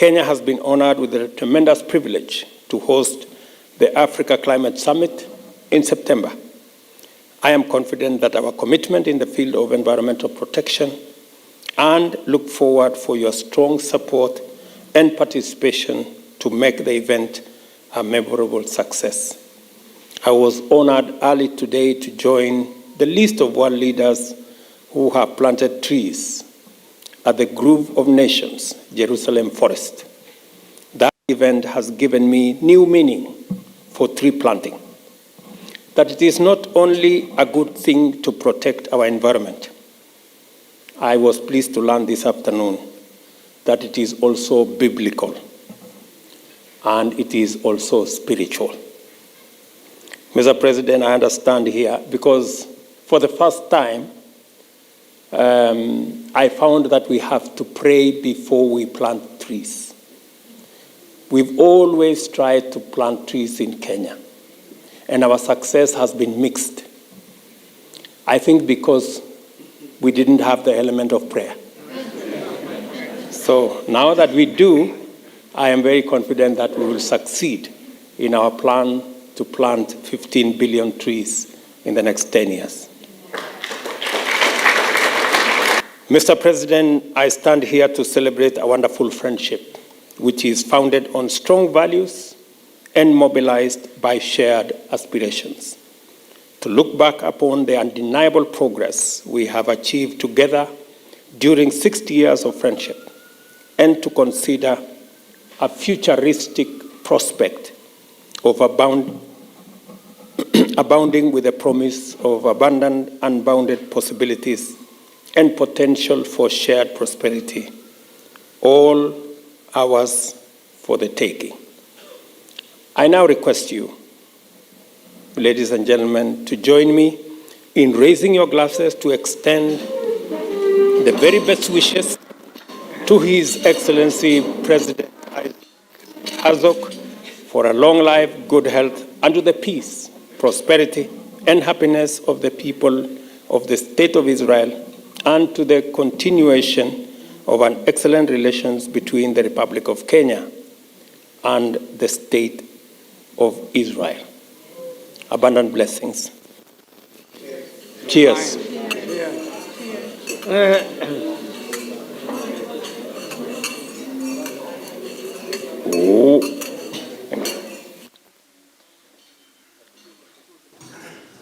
Kenya has been honored with the tremendous privilege to host the Africa Climate Summit in September. I am confident that our commitment in the field of environmental protection and look forward for your strong support and participation to make the event a memorable success. I was honored early today to join the list of world leaders who have planted trees at the Grove of Nations, Jerusalem Forest. That event has given me new meaning for tree planting, that it is not only a good thing to protect our environment. I was pleased to learn this afternoon that it is also biblical and it is also spiritual. Mr. President, I understand here because for the first time, I found that we have to pray before we plant trees. We've always tried to plant trees in Kenya, and our success has been mixed. I think because we didn't have the element of prayer. So now that we do, I am very confident that we will succeed in our plan to plant 15 billion trees in the next 10 years. Mr. President, I stand here to celebrate a wonderful friendship, which is founded on strong values and mobilized by shared aspirations. To look back upon the undeniable progress we have achieved together during 60 years of friendship, and to consider a futuristic prospect of abounding with the promise of abundant, unbounded possibilities and potential for shared prosperity, all ours for the taking. I now request you, ladies and gentlemen, to join me in raising your glasses to extend the very best wishes to His Excellency President Herzog for a long life, good health, and to the peace, prosperity, and happiness of the people of the State of Israel, and to the continuation of an excellent relations between the Republic of Kenya and the State of Israel. Abundant blessings. Cheers. Cheers.